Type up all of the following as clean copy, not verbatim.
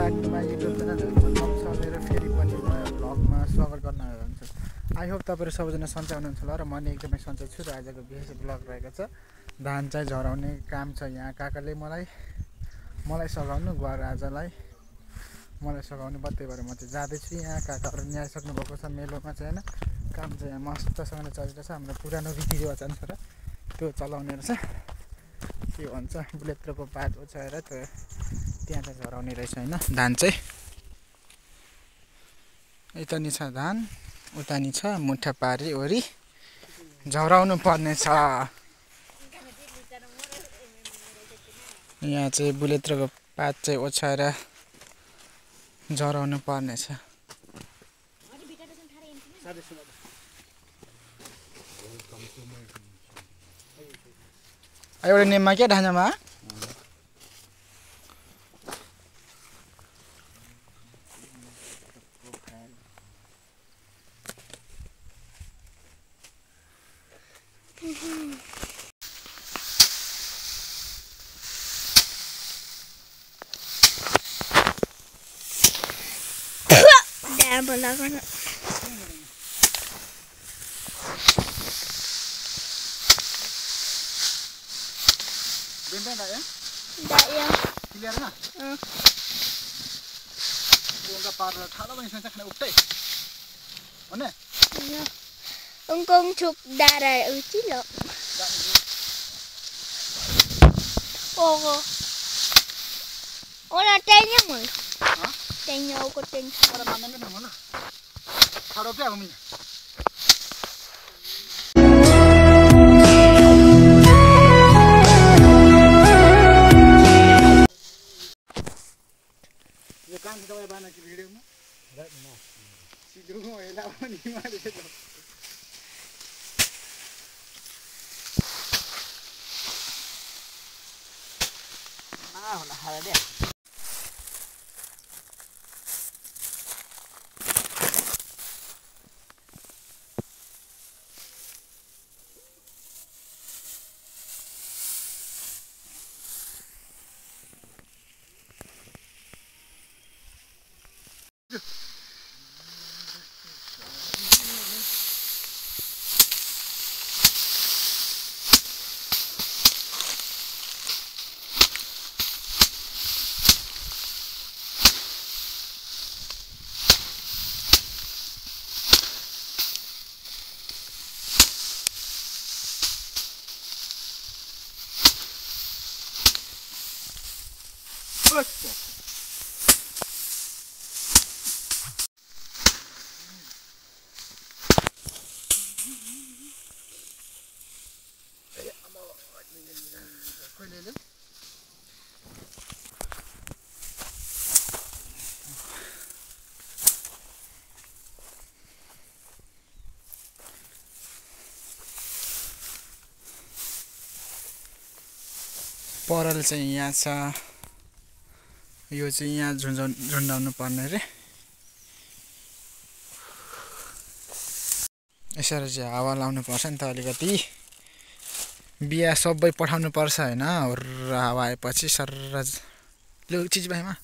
Back to my YouTube channel नम्सलेर फेरि पनि नयाँ भ्लगमा स्वागत गर्न चाहन्छु। आई होप तपाईँहरू सबैजना सन्चै हुनुहुन्छ होला र म नि एकदमै सन्चै छु र आजको विशेष भ्लग रहेको छ धान चाहिँ झराउने काम छ। यहाँ काकाले मलाई सघाउनु गुहार आजलाई मलाई सघाउनु भयो, त्यही भएर म चाहिँ जाँदैछु। यहाँ काकाहरू नि आइसक्नु भएको छ मेलोमा चाहिँ होइन। काम चाहिँ यहाँ मस्तसँगले चलिरहेछ। हाम्रो पुरानो रीतिरिवाज अनुसार त्यो चलाउने रहेछ। के भन्छ बुलेत्रको पात ओछ्याएर त्यो त्यहाँ चाहिँ झराउने रहेछ होइन। धान चाहिँ यता नि छ धान, उता नि छ मुठा पारी ओरी झराउनु पर्ने छ। यहाँ चाहिँ बुलेत्रको पात चाहिँ ओछ्याएर झराउनु पर्ने छ। एउटा नेममा क्या ढाँचामा क्लियर ना उनका पार ठाडो पनि छ खाना उठ्दै हैन Ungkong chụp đà ra ở chứ lọ. Ồ. Ồ là tên nhá mày. Hả? Tên nhau có tên. Ora mana ni mana? ठाडो पे हामी ये काम दवाई बना की वीडियो में सीधो हेला पनि मारे छ। होला हारा दे परल चाहिँ यहाँ छ। यो चाहिँ यहाँ झुन्डाउनु पर्ने रे। यसरी चाहिँ हावा लाउनु पर्छ नि त अलिकति। बिया सबै पठाउनु पर्छ हैन। हावा आएपछि सर्र लो चिज भाइमा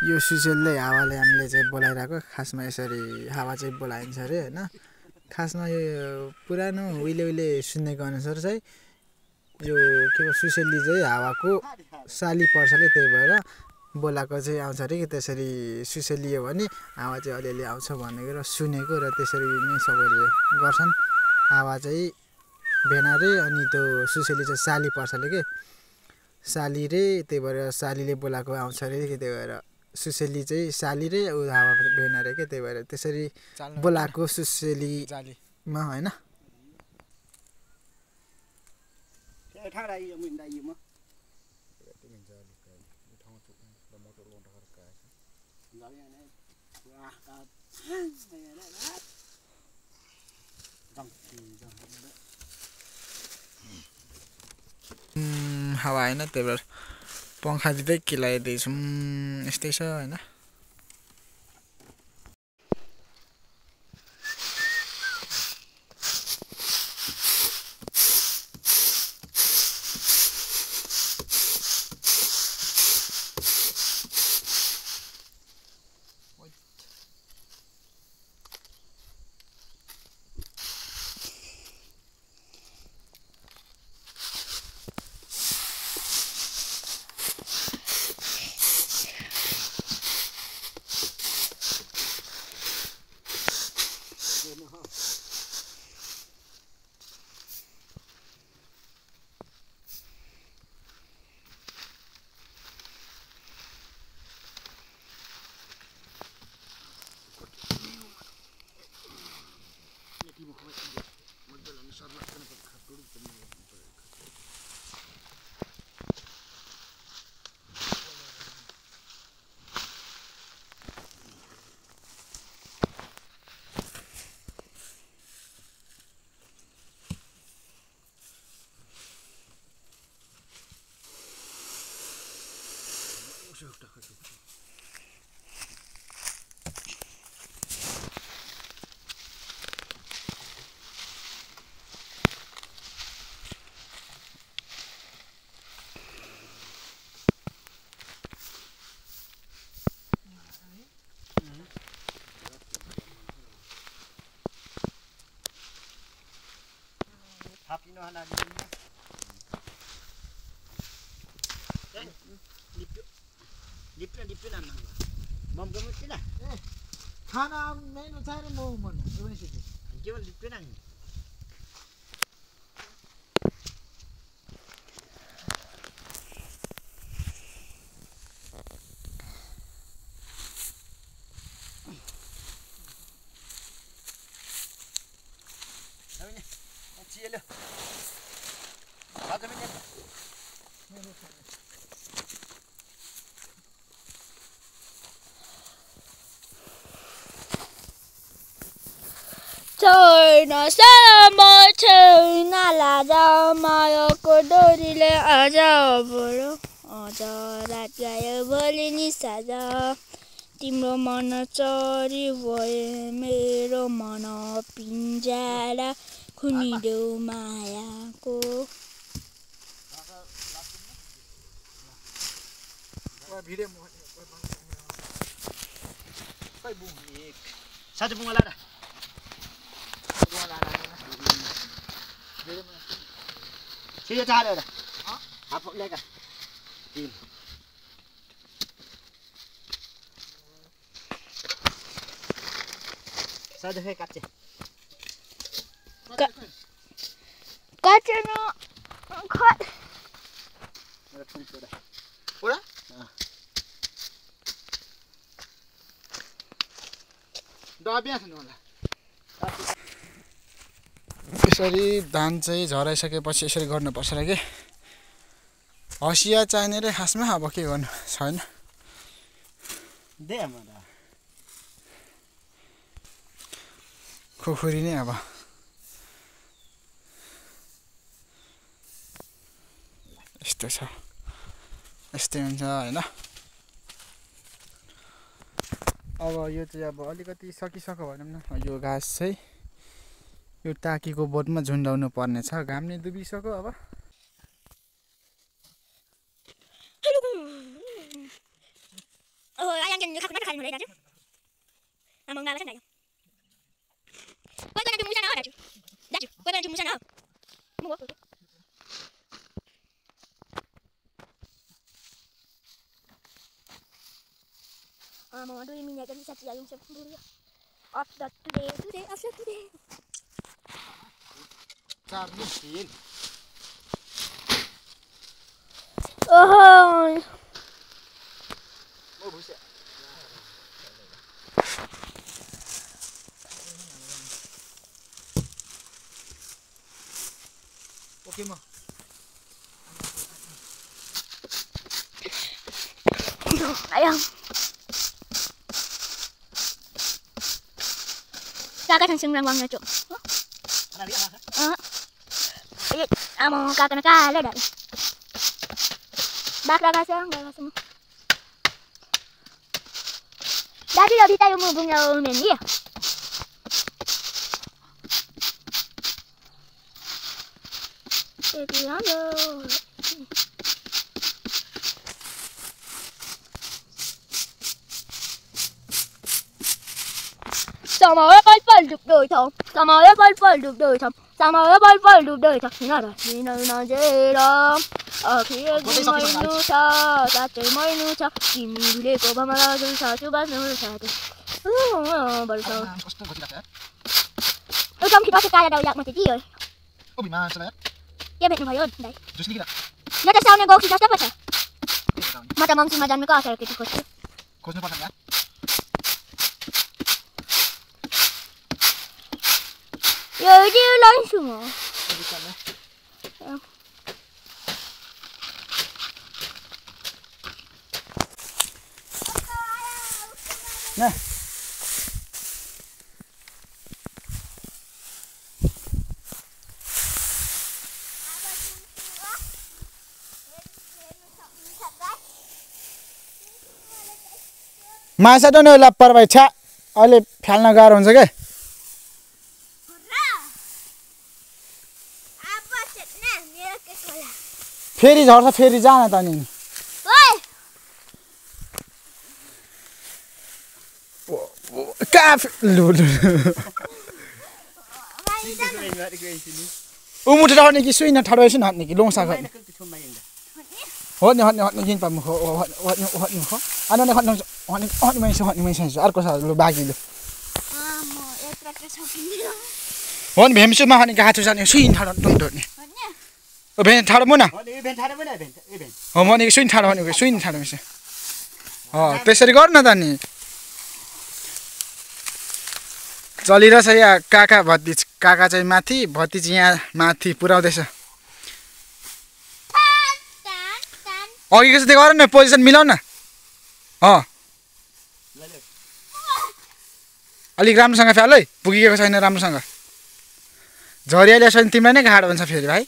यो सुसेलले हावाले हामीले चाहिँ बोलाइरहेको। खासमा यसरी हावा चाहिँ बोलाइन्छ अरे हैन। खासमा यो पुरानो उहिले सुनेको अनुसार चाहिँ यो के भन्छ सुसेली चाहिँ हावाको साली पर्छले, त्यही भएर बोलाएको चाहिँ आउँछ अरे कि त्यसरी सुसेलियो भने हावा चाहिँ अलिअलि आउँछ भनेको र सुनेको र त्यसरी नै सबैले गर्छन्। हावा चाहिँ भेना रे अनि त्यो सुसेली चाहिँ साली पर्छले के साली रे, त्यही भएर सालीले बोलाएको आउँछ अरे कि त्यही भएर सुसेली चाहिँ साली रे हावा भेना रे के त्यही भएर त्यसरी बोलाएको सुसेली जालीमा हैन। हावा हैन, त्यही भएर पंखा दिँदै केलाइदिएछौँ। यस्तै छ हैन। खाना मेनु चाहिने म भन्नु त्यो पनि सिक्छु केवल लिप्दैन नि चिल्लो आज पनि छैन सामा छैन लाजा मायाको डोरीले आज बढो आज रात गयो भोलि नि साजा तिम्रो मन चरी भयो मेरो मन पिन्जरा खुनिदेऊ मायाको भिडियो साँच्चै पुङ्गा लाडा सीधे चार एउटा हाफ ल्याएका तीन साँच्चै खै काट्चे काटेन खै ओडा डबिया छ नि होला यसरी धान चाहिँ झराइसकेपछि यसरी गर्नुपर्छ र के हँसिया चाहिने रे खासमा अब के गर्नु छैन दे हमरा खुखुरी नै अब यस्तो छ यस्तै हुन्छ होइन अब यो चाहिँ अब अलिकति सकिसक्यो भनौँ न यो घाँस चाहिँ यो टाकीको बोटमा झुन्डाउनु पर्ने छ घामले डुबिसक्यो अब Amo, 2 minute bisa siya yung sepuluh. Off that today. चार Oh. ओके म Ayang. Kakak sang lang na cok. Amo kakak nakala dah. Bakla kasi ang gawa mo. Dati daw di tayo mubong na umeni. Ano? Sama pal đục đời thằng, sama pal đục đời thằng, sama pal đục đời thằng. Nó dễ đó. Ở phía dưới mây nu sa, ta chơi mây nu sa. Kim lê cô ba ma du sa, chú ba nu sa. Bal sa. Trong khi đó cái đầu giặc mà chỉ rồi. Ôi bị ma sao đấy? Cái bệnh phải ơn đấy. Just đi kìa. Nó tại sao nên cô khi sao sắp vậy? Mà tao mong xin mà dàn mới có cái gì chứ. Cô nó nhá. Giờ đi lên xuống. Nè. माछा त नै लप्पर भाइ छ्या अहिले फाल्न गाह्रो हुन्छ के फेरि झर्छ फेरि जान त नि उमुठे हट्ने कि सुइन ठाडो एकछिन हट्ने कि लोङसा हट्ने हट्ने जिन पाम हट्ने अर्को छ लु बाँकी लु हो नि भेमसुमा हट्ने कि हातु जाने सुइन ठाडो हट्ने भेन ठाडो मुना हो भने सुइन ठाडो हट्ने सुइन ठाडो मिस त्यसरी गर्नु न त नि चलिरहेछ यहाँ काका भतिज काका चाहिँ माथि भतिज यहाँ माथि पुर्याउँदैछ अघिको जस्तै गर न पोजिसन मिलाउ न अलिक राम्रोसँग फ्याल है पुगेको छैन राम्रोसँग झरियाले छ भने तिमीलाई नै गाह्रो हुन्छ फेरि भाइ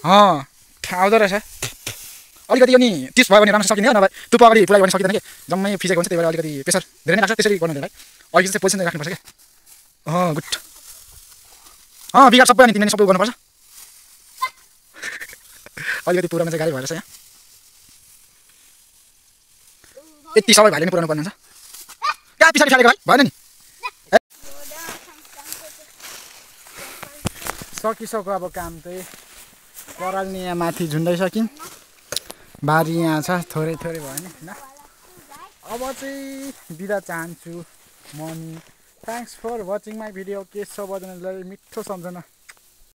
आउँदो रहेछ अलिकति यो नि 30 भयो भने राम्रो सकिने हो नभए तुप अगाडि पुलाई गर्न सकिँदैन के जम्मै फिजेको हुन्छ त्यही भएर अलिकति प्रेसर धेरै नै लाग्छ त्यसरी गर्नु हुँदैन भाइ अघि चाहिँ पोजिसन राख्नुपर्छ के गुड बिगार सबै अनि तिमीले सबै गर्नुपर्छ अलिकति पुरानो चाहिँ गाडी भएर छ यहाँ यति सबै भाइले नै पुराउनु पर्ने हुन्छ कहाँ पछाडि फालेको भाइ भएन नि सकिसक्यो अब काम चाहिँ कराल्ने यहाँ माथि झुन्डाइसक्यौँ बारी यहाँ छ थोरै थोरै भयो नि होइन अब चाहिँ बिदा चाहन्छु many thanks for watching my video Keshav बदनलाई मिठो सम्झना